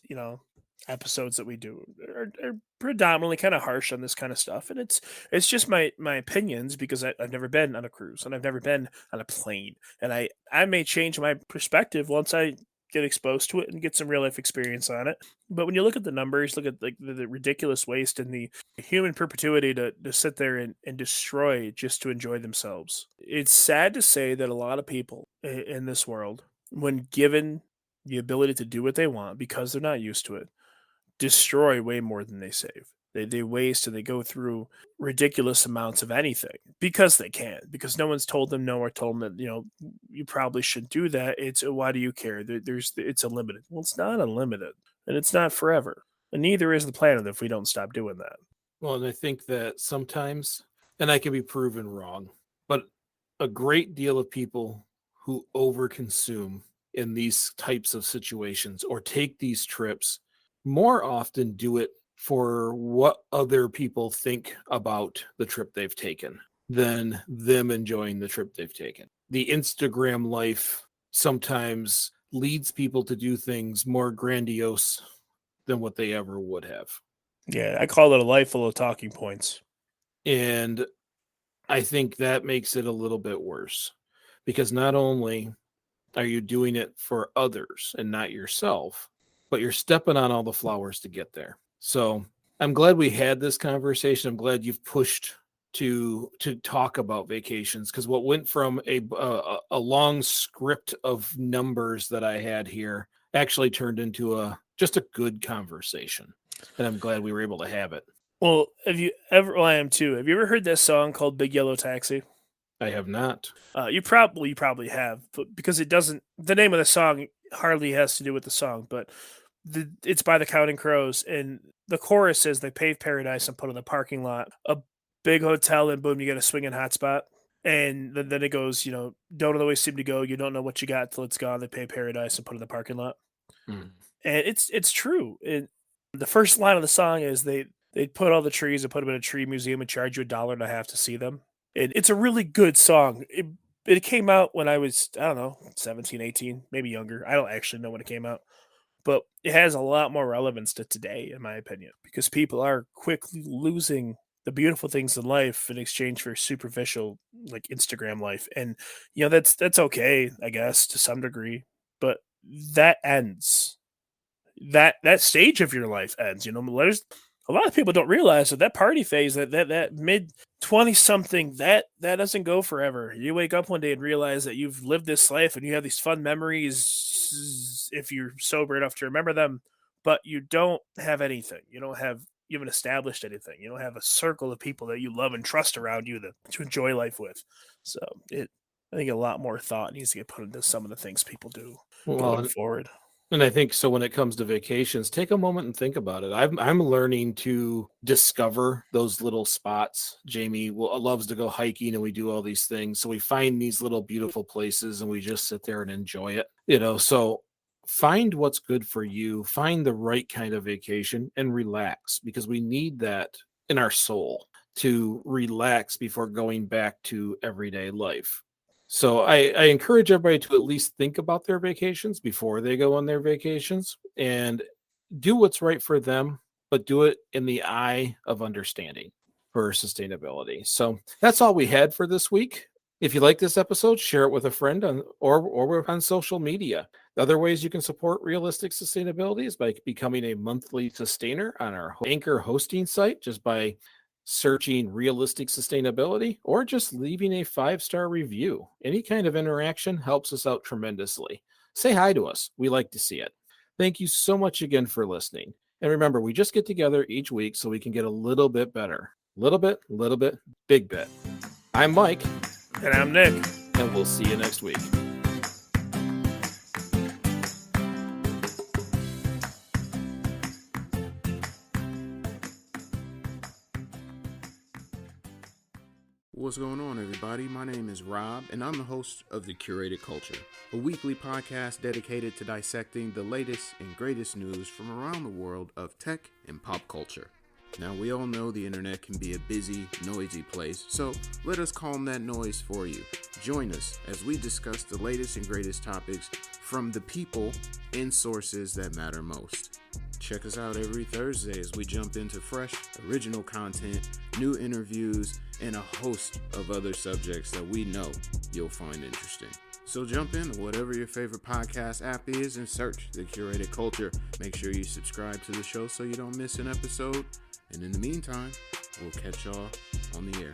episodes that we do are predominantly kind of harsh on this kind of stuff, and it's just my opinions because I've never been on a cruise and I've never been on a plane, and I may change my perspective once I get exposed to it and get some real life experience on it. But when you look at the numbers, look at like the ridiculous waste and the human perpetuity to sit there and destroy just to enjoy themselves. It's sad to say that a lot of people in this world, when given the ability to do what they want because they're not used to it, destroy way more than they save. They waste and they go through ridiculous amounts of anything because they can, because no one's told them no or told them that, you probably shouldn't do that. It's why do you care? It's unlimited. Well, it's not unlimited and it's not forever. And neither is the planet if we don't stop doing that. Well, and I think that sometimes, and I can be proven wrong, but a great deal of people who overconsume in these types of situations or take these trips more often do it for what other people think about the trip they've taken than them enjoying the trip they've taken. The Instagram life sometimes leads people to do things more grandiose than what they ever would have. Yeah, I call it a life full of talking points. And I think that makes it a little bit worse because not only are you doing it for others and not yourself, but you're stepping on all the flowers to get there. So I'm glad we had this conversation. I'm glad you've pushed to talk about vacations, because what went from a long script of numbers that I had here actually turned into just a good conversation. And I'm glad we were able to have it. Well, have you ever? Well, I am too. Have you ever heard that song called "Big Yellow Taxi"? I have not. You probably have, but because it doesn't. The name of the song hardly has to do with the song, but it's by the Counting Crows, and the chorus is they pave paradise and put in the parking lot a big hotel, and boom, you get a swinging hot spot. And then it goes, don't always seem to go. You don't know what you got till it's gone. They pave paradise and put in the parking lot, and it's true. The first line of the song is they put all the trees and put them in a tree museum and charge you $1.50 to see them. And it's a really good song. It came out when I was, I don't know, 17, 18, maybe younger. I don't actually know when it came out. But it has a lot more relevance to today, in my opinion, because people are quickly losing the beautiful things in life in exchange for superficial, like Instagram life. And, that's okay, I guess, to some degree. But that ends. That stage of your life ends. There's a lot of people don't realize that party phase, that mid 20 something, that doesn't go forever. You wake up one day and realize that you've lived this life and you have these fun memories if you're sober enough to remember them, but you don't have anything. You haven't established anything. You don't have a circle of people that you love and trust around you to enjoy life with. So I think a lot more thought needs to get put into some of the things people do going forward. And I think so when it comes to vacations, take a moment and think about it. I'm learning to discover those little spots. Jamie loves to go hiking and we do all these things. So we find these little beautiful places and we just sit there and enjoy it. So find what's good for you, find the right kind of vacation and relax, because we need that in our soul to relax before going back to everyday life. So I encourage everybody to at least think about their vacations before they go on their vacations and do what's right for them, but do it in the eye of understanding for sustainability. So that's all we had for this week. If you like this episode, share it with a friend or on social media. The other ways you can support Realistic Sustainability is by becoming a monthly sustainer on our Anchor hosting site, just by searching Realistic Sustainability, or just leaving a 5-star review. Any kind of interaction helps us out tremendously. Say hi to us. We like to see it. Thank you so much again for listening. And remember, we just get together each week so we can get a little bit better. Little bit, big bit. I'm Mike. And I'm Nick. And we'll see you next week. What's going on, everybody? My name is Rob, and I'm the host of The Curated Culture, a weekly podcast dedicated to dissecting the latest and greatest news from around the world of tech and pop culture. Now, we all know the internet can be a busy, noisy place, so let us calm that noise for you. Join us as we discuss the latest and greatest topics from the people and sources that matter most. Check us out every Thursday as we jump into fresh, original content, new interviews, and a host of other subjects that we know you'll find interesting. So jump in to whatever your favorite podcast app is and search The Curated Culture. Make sure you subscribe to the show so you don't miss an episode. And in the meantime, we'll catch y'all on the air.